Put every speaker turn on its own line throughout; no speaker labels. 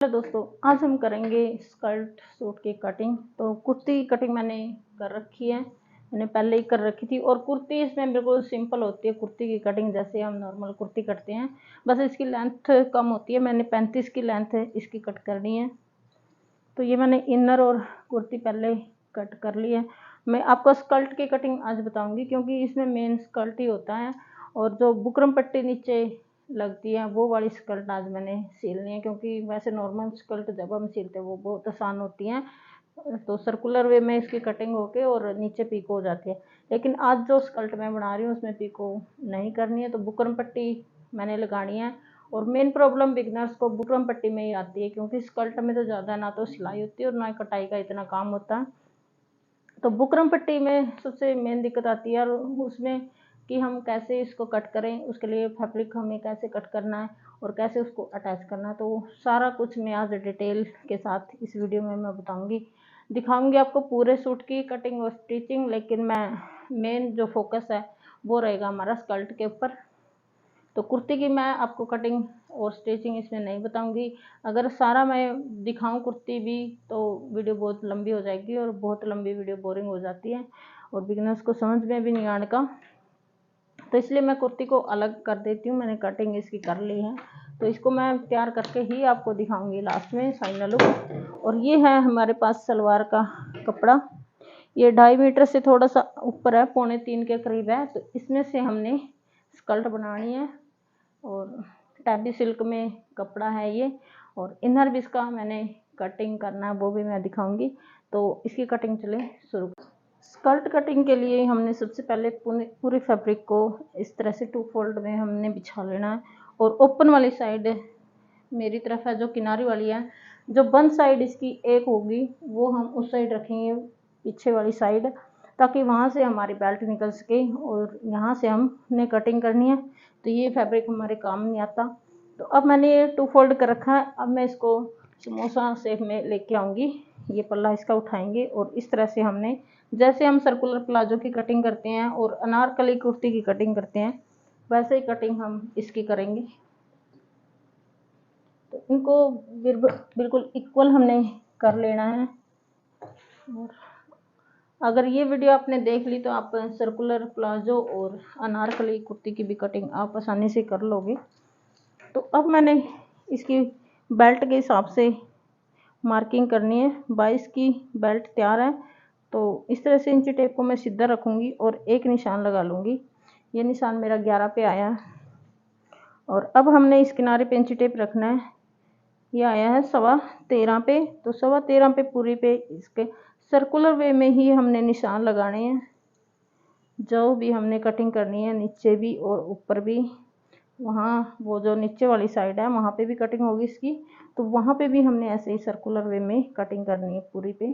Hello दोस्तों, आज हम करेंगे स्कर्ट सूट की कटिंग। तो कुर्ती की कटिंग मैंने कर रखी है, मैंने पहले ही कर रखी थी। और कुर्ती इसमें बिल्कुल सिंपल होती है कुर्ती की कटिंग, जैसे हम नॉर्मल कुर्ती कटते हैं, बस इसकी लेंथ कम होती है। मैंने 35 की लेंथ है इसकी कट करनी है। तो ये मैंने इनर और कुर्ती पहले कट कर ली है। मैं आपको स्कर्ट की कटिंग आज बताऊंगी, क्योंकि इसमें मेन स्कर्ट ही होता है। और जो बुकरम पट्टी नीचे लगती है वो वाली स्कर्ट आज मैंने सिलनी है, क्योंकि वैसे नॉर्मल स्कर्ट जब हम सिलते हैं वो बहुत आसान होती हैं। तो सर्कुलर वे में इसकी कटिंग होके और नीचे पीको हो जाती है। लेकिन आज जो स्कर्ट मैं बना रही हूँ उसमें पीको नहीं करनी है, तो बुकरम पट्टी मैंने लगानी है। और मेन प्रॉब्लम बिगनर्स को बुकरम पट्टी में ही आती है, क्योंकि स्कर्ट में तो ज़्यादा ना तो सिलाई होती है और ना कटाई का इतना काम होता है। तो बुकरम पट्टी में सबसे मेन दिक्कत आती है, और उसमें कि हम कैसे इसको कट करें, उसके लिए फैब्रिक हमें कैसे कट करना है और कैसे उसको अटैच करना है। तो सारा कुछ मैं आज डिटेल के साथ इस वीडियो में मैं बताऊंगी, दिखाऊंगी आपको पूरे सूट की कटिंग और स्टिचिंग। लेकिन मैं मेन जो फोकस है वो रहेगा हमारा स्कर्ट के ऊपर। तो कुर्ती की मैं आपको कटिंग और स्टिचिंग इसमें नहीं बताऊंगी। अगर सारा मैं दिखाऊं कुर्ती भी तो वीडियो बहुत लंबी हो जाएगी, और बहुत लंबी वीडियो बोरिंग हो जाती है और बिगिनर्स को समझ में भी नहीं आने का। तो इसलिए मैं कुर्ती को अलग कर देती हूँ। मैंने कटिंग इसकी कर ली है, तो इसको मैं तैयार करके ही आपको दिखाऊंगी लास्ट में फाइनल लुक। और ये है हमारे पास सलवार का कपड़ा, ये 2.5 मीटर से थोड़ा सा ऊपर है, 2.25 के करीब है। तो इसमें से हमने स्कर्ट बनानी है, और टैबी सिल्क में कपड़ा है ये। और इनर भी इसका मैंने कटिंग करना है, वो भी मैं दिखाऊंगी। तो इसकी कटिंग चले शुरू। स्कर्ट कटिंग के लिए हमने सबसे पहले पूरे फैब्रिक को इस तरह से 2 फोल्ड में हमने बिछा लेना है। और ओपन वाली साइड मेरी तरफ है, जो किनारी वाली है, जो बंद साइड इसकी एक होगी वो हम उस साइड रखेंगे, पीछे वाली साइड, ताकि वहाँ से हमारी बेल्ट निकल सके और यहाँ से हमने कटिंग करनी है। तो ये फैब्रिक हमारे काम नहीं आता। तो अब मैंने ये 2 फोल्ड कर रखा है। अब मैं इसको समोसा शेप में लेके आऊँगी। ये पल्ला इसका उठाएंगे और इस तरह से हमने, जैसे हम सर्कुलर प्लाजो की कटिंग करते हैं और अनारकली कुर्ती की कटिंग करते हैं, वैसे ही कटिंग हम इसकी करेंगे। तो इनको बिल्कुल इक्वल हमने कर लेना है। और अगर ये वीडियो आपने देख ली तो आप सर्कुलर प्लाजो और अनारकली कुर्ती की भी कटिंग आप आसानी से कर लोगे। तो अब मैंने इसकी बेल्ट के हिसाब से मार्किंग करनी है। 22 की बेल्ट तैयार है। तो इस तरह से इंची टेप को मैं सीधा रखूँगी और एक निशान लगा लूँगी। ये निशान मेरा 11 पे आया है। और अब हमने इस किनारे पे इंची टेप रखना है। ये आया है 13.25 पे। तो 13.25 पे पूरी पे इसके सर्कुलर वे में ही हमने निशान लगाने हैं। जो भी हमने कटिंग करनी है नीचे भी और ऊपर भी, वहाँ वो जो नीचे वाली साइड है वहाँ पे भी कटिंग होगी इसकी, तो वहाँ पे भी हमने ऐसे ही सर्कुलर वे में कटिंग करनी है पूरी पे।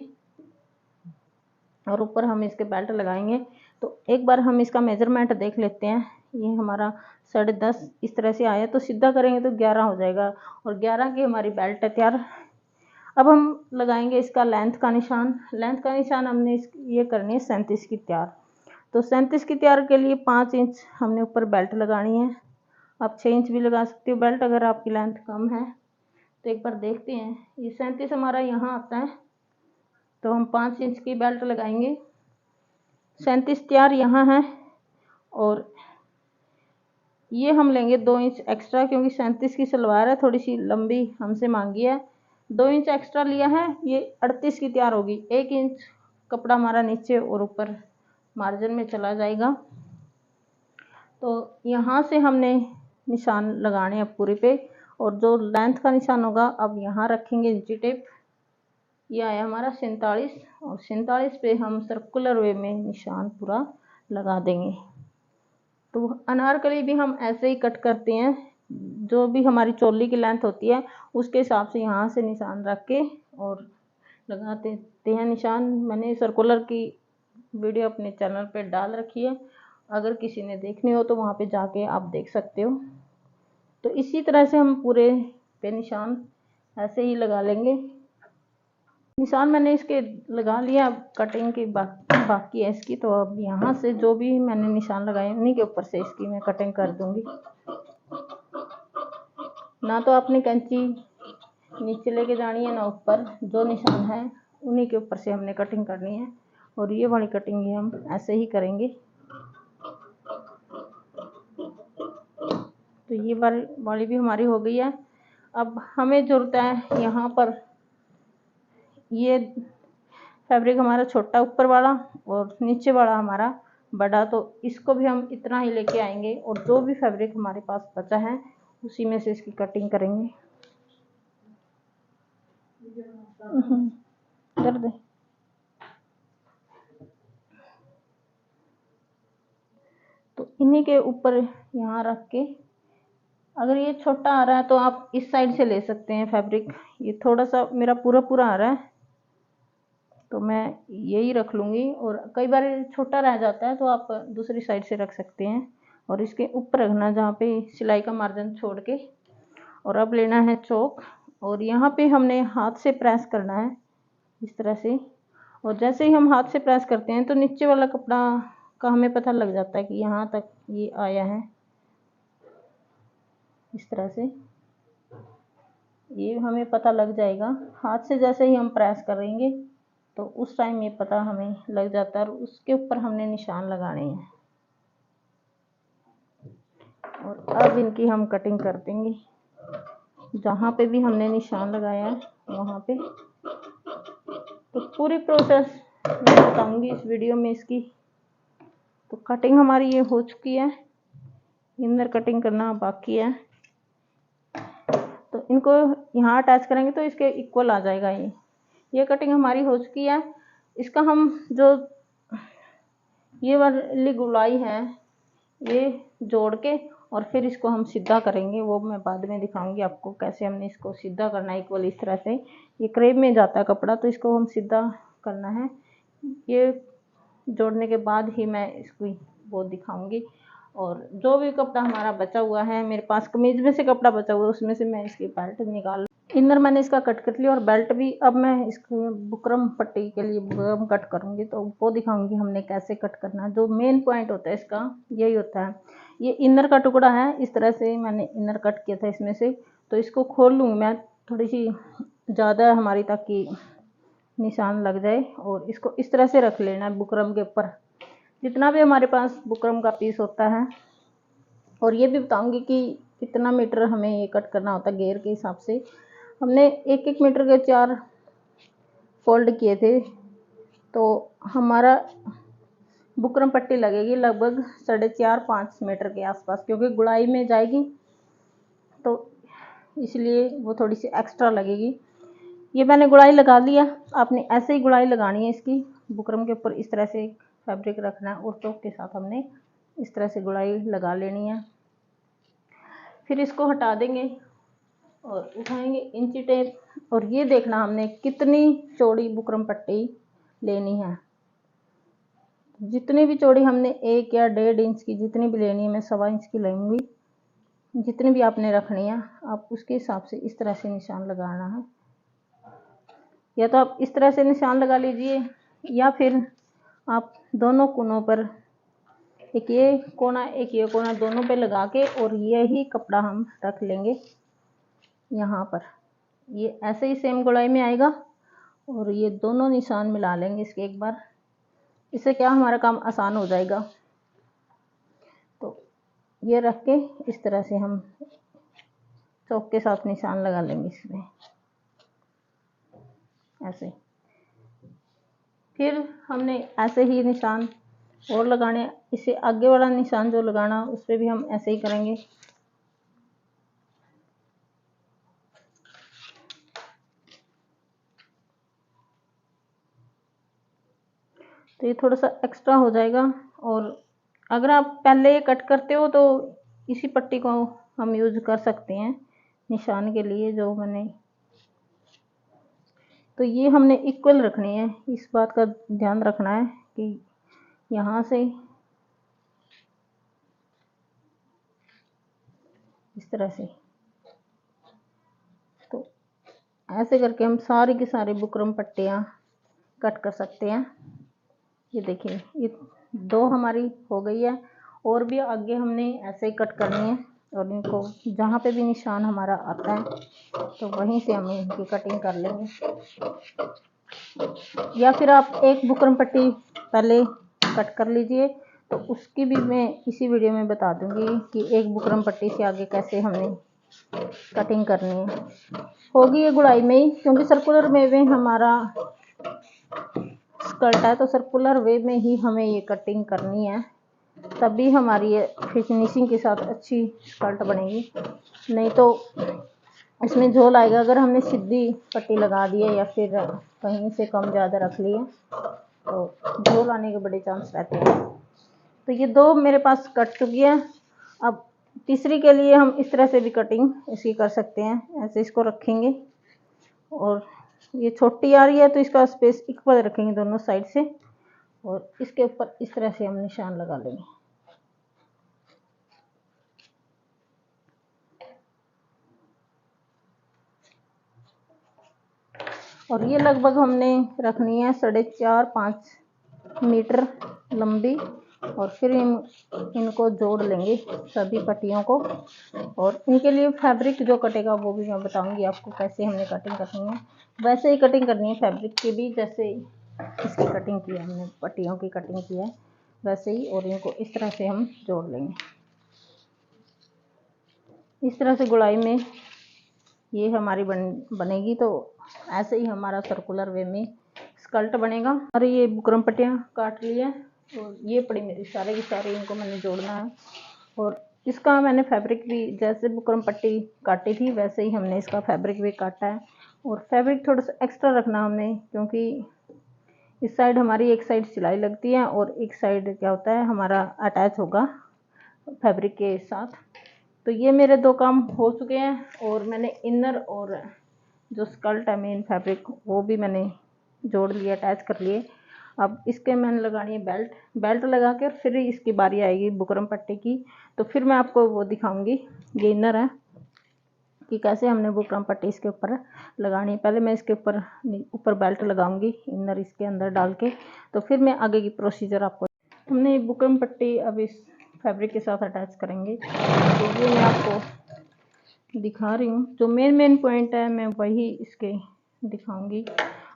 और ऊपर हम इसके बेल्ट लगाएंगे। तो एक बार हम इसका मेजरमेंट देख लेते हैं। ये हमारा 10.5 इस तरह से आया, तो सीधा करेंगे तो 11 हो जाएगा, और 11 की हमारी बेल्ट है तैयार। अब हम लगाएंगे इसका लेंथ का निशान। लेंथ का निशान हमने ये करनी है 37 की तैयार। तो 37 की तैयार के लिए 5 इंच हमने ऊपर बेल्ट लगानी है। आप 6 इंच भी लगा सकते हो बेल्ट, अगर आपकी लेंथ कम है। तो एक बार देखते हैं, ये 37 हमारा यहाँ आता है, तो हम 5 इंच की बेल्ट लगाएंगे। 37 तैयार यहाँ है, और ये हम लेंगे 2 इंच एक्स्ट्रा, क्योंकि 37 की सलवार है, थोड़ी सी लंबी हमसे मांगी है। 2 इंच एक्स्ट्रा लिया है, ये 38 की तैयार होगी। 1 इंच कपड़ा हमारा नीचे और ऊपर मार्जिन में चला जाएगा। तो यहाँ से हमने निशान लगाने हैं पूरी पे, और जो लेंथ का निशान होगा अब यहाँ रखेंगे इंची टेप। ये आया हमारा 47, और 47 पे हम सर्कुलर वे में निशान पूरा लगा देंगे। तो अनारकली भी हम ऐसे ही कट करते हैं, जो भी हमारी चोली की लेंथ होती है उसके हिसाब से यहाँ से निशान रख के और लगा देते हैं निशान। मैंने सर्कुलर की वीडियो अपने चैनल पे डाल रखी है, अगर किसी ने देखनी हो तो वहाँ पे जाके आप देख सकते हो। तो इसी तरह से हम पूरे पे निशान ऐसे ही लगा लेंगे। निशान मैंने इसके लगा लिया। अब कटिंग की बाकी है इसकी। तो अब यहाँ से जो भी मैंने निशान लगाए उन्हीं के ऊपर से इसकी मैं कटिंग कर दूंगी। ना तो आपने कैंची नीचे लेके जानी है ना ऊपर, जो निशान है उन्हीं के ऊपर से हमने कटिंग करनी है। और ये वाली कटिंग भी हम ऐसे ही करेंगे। तो ये वाली भी हमारी हो गई है। अब हमें ज़रूरत है यहाँ पर, ये फैब्रिक हमारा छोटा ऊपर वाला और नीचे वाला हमारा बड़ा, तो इसको भी हम इतना ही लेके आएंगे और जो भी फैब्रिक हमारे पास बचा है उसी में से इसकी कटिंग करेंगे। कर दे। तो इन्हीं के ऊपर यहाँ रख के, अगर ये छोटा आ रहा है तो आप इस साइड से ले सकते हैं फैब्रिक। ये थोड़ा सा मेरा पूरा आ रहा है तो मैं यही रख लूँगी, और कई बार छोटा रह जाता है तो आप दूसरी साइड से रख सकते हैं। और इसके ऊपर रखना जहाँ पे सिलाई का मार्जिन छोड़ के। और अब लेना है चौक, और यहाँ पे हमने हाथ से प्रेस करना है इस तरह से। और जैसे ही हम हाथ से प्रेस करते हैं तो नीचे वाला कपड़ा का हमें पता लग जाता है कि यहाँ तक ये आया है। इस तरह से ये हमें पता लग जाएगा। हाथ से जैसे ही हम प्रेस करेंगे तो उस टाइम ये पता हमें लग जाता है, और उसके ऊपर हमने निशान लगाने हैं। और अब इनकी हम कटिंग कर देंगे। जहाँ पे भी हमने निशान लगाया है वहाँ पे। तो पूरी प्रोसेस मैं बताऊंगी इस वीडियो में इसकी। तो कटिंग हमारी ये हो चुकी है, इनर कटिंग करना बाकी है। तो इनको यहाँ अटैच करेंगे तो इसके इक्वल आ जाएगा। ये कटिंग हमारी हो चुकी है। इसका हम जो ये वाली गुलाई है ये जोड़ के और फिर इसको हम सीधा करेंगे, वो मैं बाद में दिखाऊंगी आपको कैसे हमने इसको सीधा करना है इक्वल। इस तरह से ये क्रेप में जाता है कपड़ा, तो इसको हम सीधा करना है। ये जोड़ने के बाद ही मैं इसको वो दिखाऊंगी। और जो भी कपड़ा हमारा बचा हुआ है, मेरे पास कमीज में से कपड़ा बचा हुआ है उसमें से मैं इसकी बेल्ट निकाल, इनर मैंने इसका कट कर लिया और बेल्ट भी अब मैं इसको बुकरम पट्टी के लिए बुकरम कट करूंगी, तो वो दिखाऊंगी हमने कैसे कट करना है। जो मेन पॉइंट होता है इसका यही होता है। ये इनर का टुकड़ा है, इस तरह से मैंने इनर कट किया था इसमें से। तो इसको खोल लूँगी मैं थोड़ी सी ज़्यादा हमारी, ताकि निशान लग जाए। और इसको इस तरह से रख लेना है बुकरम के ऊपर, जितना भी हमारे पास बुकरम का पीस होता है। और ये भी बताऊंगी कि कितना मीटर हमें ये कट करना होता है घेर के हिसाब से। हमने 1-1 मीटर के 4 फोल्ड किए थे, तो हमारा बुकरम पट्टी लगेगी लगभग 4.5-5 मीटर के आसपास, क्योंकि गुड़ाई में जाएगी तो इसलिए वो थोड़ी सी एक्स्ट्रा लगेगी। ये मैंने गुड़ाई लगा लिया। आपने ऐसे ही गुड़ाई लगानी है इसकी। बुकरम के ऊपर इस तरह से फैब्रिक रखना है और चौक के साथ हमने इस तरह से गुड़ाई लगा लेनी है। फिर इसको हटा देंगे और उठाएंगे इंची टेप, और ये देखना हमने कितनी चौड़ी बुकरम पट्टी लेनी है। जितनी भी चौड़ी हमने 1 या 1.5 इंच की जितनी भी लेनी है, मैं 1.25 इंच की लूँगी। जितनी भी आपने रखनी है आप उसके हिसाब से इस तरह से निशान लगाना है। या तो आप इस तरह से निशान लगा लीजिए, या फिर आप दोनों कोनों पर, एक ये कोना एक ये कोना, दोनों पे लगा के और यही कपड़ा हम रख लेंगे यहाँ पर। ये ऐसे ही सेम गुड़ाई में आएगा और ये दोनों निशान मिला लेंगे इसके एक बार। इससे क्या हमारा काम आसान हो जाएगा। तो ये रख के इस तरह से हम चौक के साथ निशान लगा लेंगे इसमें ऐसे। फिर हमने ऐसे ही निशान और लगाने, इससे आगे वाला निशान जो लगाना उस पर भी हम ऐसे ही करेंगे। तो ये थोड़ा सा एक्स्ट्रा हो जाएगा। और अगर आप पहले कट करते हो तो इसी पट्टी को हम यूज कर सकते हैं निशान के लिए जो मैंने। तो ये हमने इक्वल रखनी है, इस बात का ध्यान रखना है कि यहाँ से इस तरह से, तो ऐसे करके हम सारी की सारी बुकरम पट्टियाँ कट कर सकते हैं। ये देखिए ये 2 हमारी हो गई है, और भी आगे हमने ऐसे ही कट करनी है। और इनको जहाँ पे भी निशान हमारा आता है तो वहीं से हम इनकी कटिंग कर लेंगे। या फिर आप एक बुकरम पट्टी पहले कट कर लीजिए, तो उसकी भी मैं इसी वीडियो में बता दूंगी कि एक बुकरम पट्टी से आगे कैसे हमने कटिंग करनी है। होगी ये गुड़ाई में ही, क्योंकि सर्कुलर वे हमारा स्कर्ट है, तो सर्कुलर वे में ही हमें ये कटिंग करनी है, तभी हमारी ये फिनिशिंग के साथ अच्छी स्कर्ट बनेगी। नहीं तो इसमें झोल आएगा। अगर हमने सीधी पट्टी लगा दी है या फिर कहीं से कम ज़्यादा रख ली है तो झोल आने के बड़े चांस रहते हैं। तो ये 2 मेरे पास कट चुकी है। अब तीसरी के लिए हम इस तरह से भी कटिंग इसकी कर सकते हैं। ऐसे इसको रखेंगे और ये छोटी आ रही है तो इसका स्पेस इक्वल रखेंगे दोनों साइड से, और इसके ऊपर इस तरह से हम निशान लगा लेंगे। और ये लगभग हमने रखनी है 4.5-5 मीटर लंबी, और फिर इनको जोड़ लेंगे सभी पट्टियों को। और इनके लिए फैब्रिक जो कटेगा वो भी मैं बताऊंगी आपको कैसे हमने कटिंग करनी है। वैसे ही कटिंग करनी है फैब्रिक की भी, जैसे इसकी कटिंग की है हमने, पट्टियों की कटिंग की है वैसे ही। और इनको इस तरह से हम जोड़ लेंगे। इस तरह से गुड़ाई में ये हमारी बनेगी। तो ऐसे ही हमारा सर्कुलर वे में स्कर्ट बनेगा। और ये बुकरम पट्टियाँ काट ली है और ये पड़ी मेरी सारे की सारी, इनको मैंने जोड़ना है। और इसका मैंने फैब्रिक भी जैसे बुकरम पट्टी काटी थी वैसे ही हमने इसका फैब्रिक भी काटा है। और फैब्रिक थोड़ा सा एक्स्ट्रा रखना हमने, क्योंकि इस साइड हमारी एक साइड सिलाई लगती है और एक साइड क्या होता है हमारा अटैच होगा फैब्रिक के साथ। तो ये मेरे 2 काम हो चुके हैं। और मैंने इनर और जो स्कर्ट है मेन फैब्रिक वो भी मैंने जोड़ लिया, अटैच कर लिए। अब इसके मैंने लगानी है बेल्ट लगा के, फिर इसकी बारी आएगी बुकरम पट्टी की, तो फिर मैं आपको वो दिखाऊंगी। ये इनर है कि कैसे हमने बुकरम पट्टी इसके ऊपर लगानी है। पहले मैं इसके ऊपर बेल्ट लगाऊंगी इनर इसके अंदर डाल के, तो फिर मैं आगे की प्रोसीजर आपको। हमने बुकरम पट्टी अब इस फैब्रिक के साथ अटैच करेंगे। तो ये मैं आपको दिखा रही हूँ, जो मेन पॉइंट है मैं वही इसके दिखाऊंगी।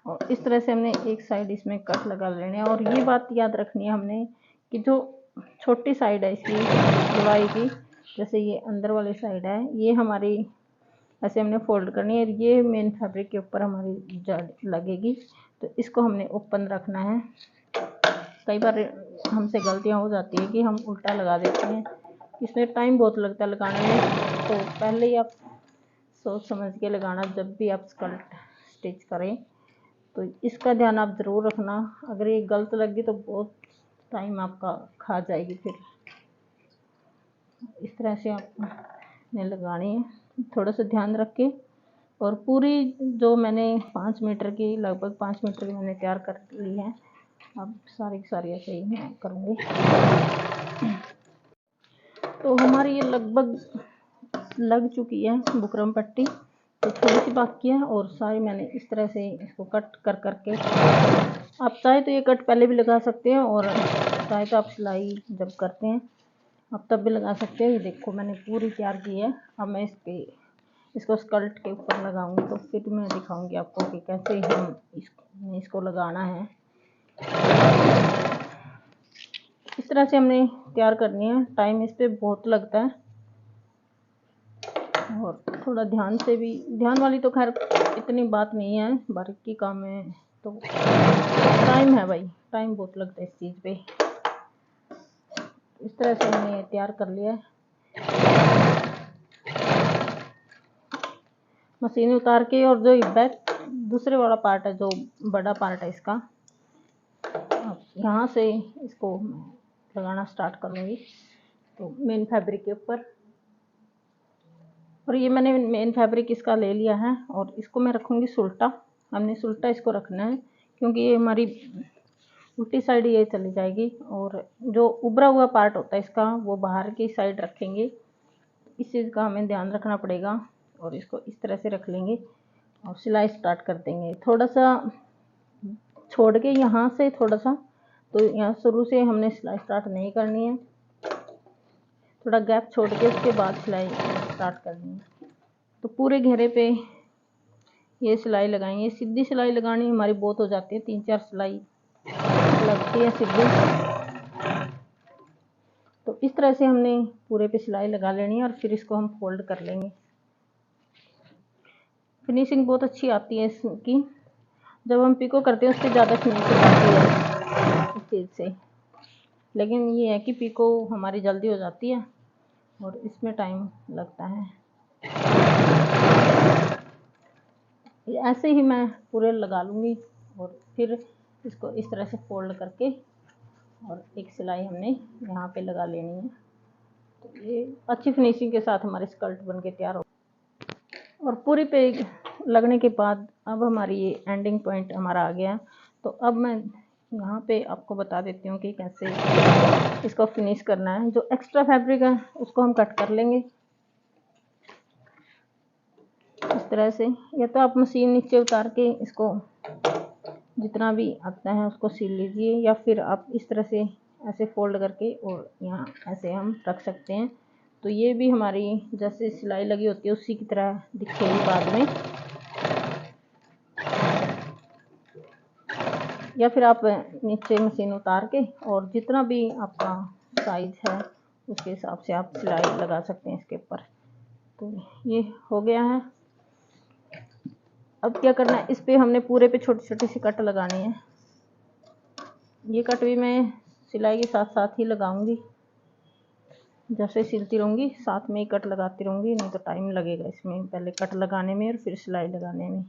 और इस तरह से हमने एक साइड इसमें कट लगा लेने हैं। और ये बात याद रखनी है हमने कि जो छोटी साइड है इसकी गुड़ाई की, जैसे ये अंदर वाली साइड है, ये हमारी ऐसे हमने फोल्ड करनी है। ये मेन फैब्रिक के ऊपर हमारी जड़ लगेगी, तो इसको हमने ओपन रखना है। कई बार हमसे गलतियां हो जाती है कि हम उल्टा लगा देते हैं, इसमें टाइम बहुत लगता है लगाने में। तो पहले ही आप सोच समझ के लगाना जब भी आप स्कर्ट स्टिच करें, तो इसका ध्यान आप ज़रूर रखना। अगर ये गलत लगी तो बहुत टाइम आपका खा जाएगी। फिर इस तरह से आपने लगानी है, थोड़ा सा ध्यान रख के। और पूरी जो मैंने 5 मीटर की, लगभग 5 मीटर की मैंने तैयार कर ली है। अब सारी की सारी ऐसे ही मैं करूँगी। तो हमारी ये लगभग लग चुकी है बुकरम पट्टी, तो थोड़ी सी बाकी है। और सारी मैंने इस तरह से इसको कट कर करके, आप चाहे तो ये कट पहले भी लगा सकते हैं, और चाहे तो आप सिलाई जब करते हैं आप तब भी लगा सकते हैं। ये देखो मैंने पूरी तैयार की है। अब मैं इसको स्कर्ट के ऊपर लगाऊंगी, तो फिर मैं दिखाऊंगी आपको कि कैसे हम इसको लगाना है। इस तरह से हमने तैयार करनी है। टाइम इस पे बहुत लगता है, और थोड़ा ध्यान वाली तो खैर इतनी बात नहीं है, बारीकी काम है तो टाइम है भाई, टाइम बहुत लगता है इस चीज़ पे। इस तरह से हमने तैयार कर लिया है। मशीन उतार के, और जो बैक दूसरे वाला पार्ट है, जो बड़ा पार्ट है इसका, यहाँ से इसको लगाना स्टार्ट करूँगी तो मेन फैब्रिक के ऊपर। और ये मैंने मेन फैब्रिक इसका ले लिया है, और इसको मैं रखूँगी सुल्टा। हमने सुल्टा इसको रखना है, क्योंकि ये हमारी उल्टी साइड ये चली जाएगी। और जो उभरा हुआ पार्ट होता है इसका, वो बाहर की साइड रखेंगे। इस चीज़ का हमें ध्यान रखना पड़ेगा। और इसको इस तरह से रख लेंगे और सिलाई स्टार्ट कर देंगे। थोड़ा सा छोड़ के यहाँ से थोड़ा सा, तो यहाँ शुरू से हमने सिलाई स्टार्ट नहीं करनी है। थोड़ा गैप छोड़ के उसके बाद सिलाई स्टार्ट करनी है। तो पूरे घेरे पे ये सिलाई लगाएंगे। सीधी सिलाई लगानी हमारी बहुत हो जाती है, 3-4 सिलाई लगती है सीधी। तो इस तरह से हमने पूरे पे सिलाई लगा लेनी है और फिर इसको हम फोल्ड कर लेंगे। फिनिशिंग बहुत अच्छी आती है इसकी, जब हम पिको करते हैं उससे ज़्यादा फिनिशिंग आती है इस चीज़ से। लेकिन ये है कि पिको हमारी जल्दी हो जाती है और इसमें टाइम लगता है। ऐसे ही मैं पूरे लगा लूँगी और फिर इसको इस तरह से फोल्ड करके और एक सिलाई हमने यहाँ पे लगा लेनी है। तो ये अच्छी फिनिशिंग के साथ हमारी स्कर्ट बन के तैयार हो। और पूरी पे लगने के बाद अब हमारी ये एंडिंग पॉइंट हमारा आ गया। तो अब मैं यहाँ पे आपको बता देती हूँ कि कैसे इसको फिनिश करना है। जो एक्स्ट्रा फैब्रिक है उसको हम कट कर लेंगे इस तरह से, या तो आप मशीन नीचे उतार के इसको जितना भी आता है उसको सिल लीजिए, या फिर आप इस तरह से ऐसे फोल्ड करके और यहाँ ऐसे हम रख सकते हैं। तो ये भी हमारी जैसे सिलाई लगी होती है उसी की तरह दिखेगी बाद में। या फिर आप नीचे मशीन उतार के और जितना भी आपका साइज है उसके हिसाब से आप सिलाई लगा सकते हैं इसके ऊपर। तो ये हो गया है। अब क्या करना है, इस पे हमने पूरे पे छोटी छोटी सी कट लगानी है। ये कट भी मैं सिलाई के साथ साथ ही लगाऊंगी, जैसे सिलती रहूँगी साथ में ही कट लगाती रहूँगी, नहीं तो टाइम लगेगा इसमें, पहले कट लगाने में और फिर सिलाई लगाने में।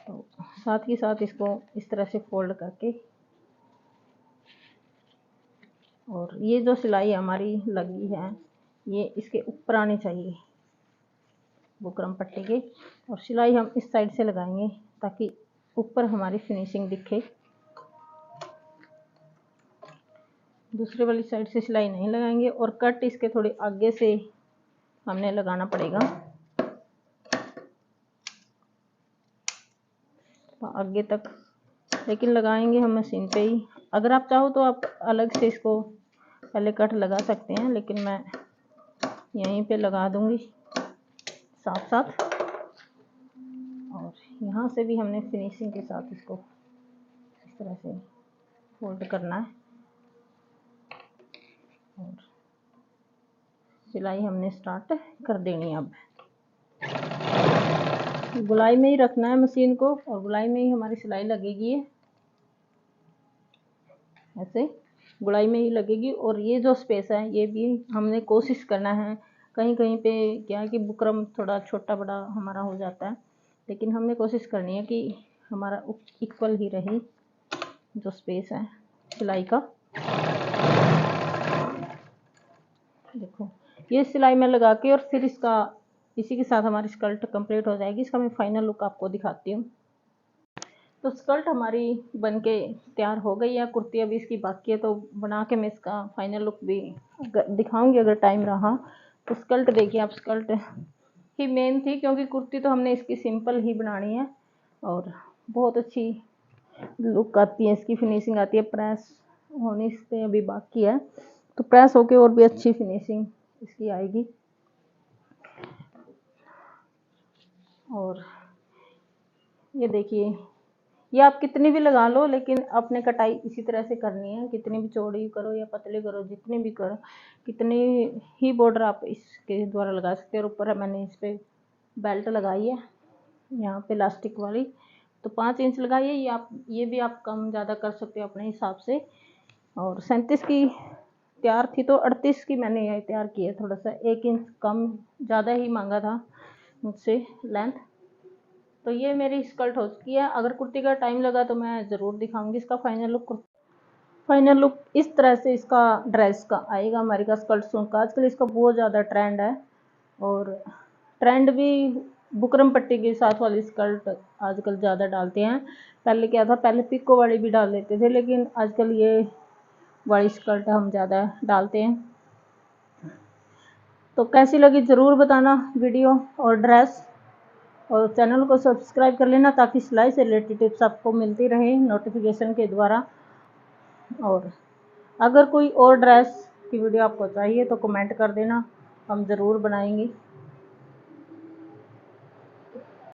तो साथ ही साथ इसको इस तरह से फोल्ड करके, और ये जो सिलाई हमारी लगी है ये इसके ऊपर आनी चाहिए बुकरम पट्टी के, और सिलाई हम इस साइड से लगाएंगे ताकि ऊपर हमारी फिनिशिंग दिखे। दूसरे वाली साइड से सिलाई नहीं लगाएंगे, और कट इसके थोड़े आगे से हमने लगाना पड़ेगा, तो आगे तक, लेकिन लगाएंगे हम मशीन पे ही। अगर आप चाहो तो आप अलग से इसको पहले कट लगा सकते हैं, लेकिन मैं यहीं पे लगा दूंगी साथ साथ। और यहाँ से भी हमने फिनिशिंग के साथ इसको इस तरह से फोल्ड करना है और सिलाई हमने स्टार्ट कर देनी है। अब गुलाई में ही रखना है मशीन को, और गुलाई में ही हमारी सिलाई लगेगी, ऐसे गुलाई में ही लगेगी। और ये जो स्पेस है ये भी हमने कोशिश करना है, कहीं कहीं पे क्या है कि बुकरम थोड़ा छोटा बड़ा हमारा हो जाता है, लेकिन हमने कोशिश करनी है कि हमारा इक्वल ही रहे जो स्पेस है सिलाई का। देखो ये सिलाई में लगा के, और फिर इसका इसी के साथ हमारी स्कर्ट कंप्लीट हो जाएगी। इसका मैं फाइनल लुक आपको दिखाती हूँ। तो स्कर्ट हमारी बनके तैयार हो गई है। कुर्ती अभी इसकी बाकी है, तो बना के मैं इसका फाइनल लुक भी दिखाऊंगी अगर टाइम रहा तो। स्कर्ट देखिए आप, स्कर्ट ही मेन थी क्योंकि कुर्ती तो हमने इसकी सिंपल ही बनानी है, और बहुत अच्छी लुक आती है इसकी, फिनिशिंग आती है। प्रेस होने से अभी बाकी है, तो प्रेस होके और भी अच्छी फिनिशिंग इसकी आएगी। और ये देखिए, ये आप कितनी भी लगा लो, लेकिन आपने कटाई इसी तरह से करनी है। कितनी भी चौड़ी करो या पतली करो, जितनी भी करो, कितनी ही बॉर्डर आप इसके द्वारा लगा सकते हो। और ऊपर मैंने इस पर बेल्ट लगाई है यहाँ पे इलास्टिक वाली, तो 5 इंच लगाई है। ये भी आप कम ज़्यादा कर सकते हो अपने हिसाब से। और 37 की तैयार थी तो 38 की मैंने ये तैयार की है, थोड़ा सा 1 इंच कम ज़्यादा ही मांगा था मुझसे लेंथ। तो ये मेरी स्कर्ट हो चुकी है। अगर कुर्ती का टाइम लगा तो मैं ज़रूर दिखाऊंगी इसका फाइनल लुक। फाइनल लुक इस तरह से इसका ड्रेस का आएगा हमारे का स्कर्ट सूट का। आजकल इसका बहुत ज़्यादा ट्रेंड है, और ट्रेंड भी बुकरम पट्टी के साथ वाली स्कर्ट आजकल ज़्यादा डालते हैं। पहले क्या था, पहले पिको वाली भी डाल देते थे, लेकिन आजकल ये वाली स्कर्ट हम ज़्यादा डालते हैं। तो कैसी लगी ज़रूर बताना वीडियो और ड्रेस, और चैनल को सब्सक्राइब कर लेना ताकि सिलाई से रिलेटेड टिप्स आपको मिलती रहे नोटिफिकेशन के द्वारा। और अगर कोई और ड्रेस की वीडियो आपको चाहिए तो कमेंट कर देना, हम ज़रूर बनाएंगे।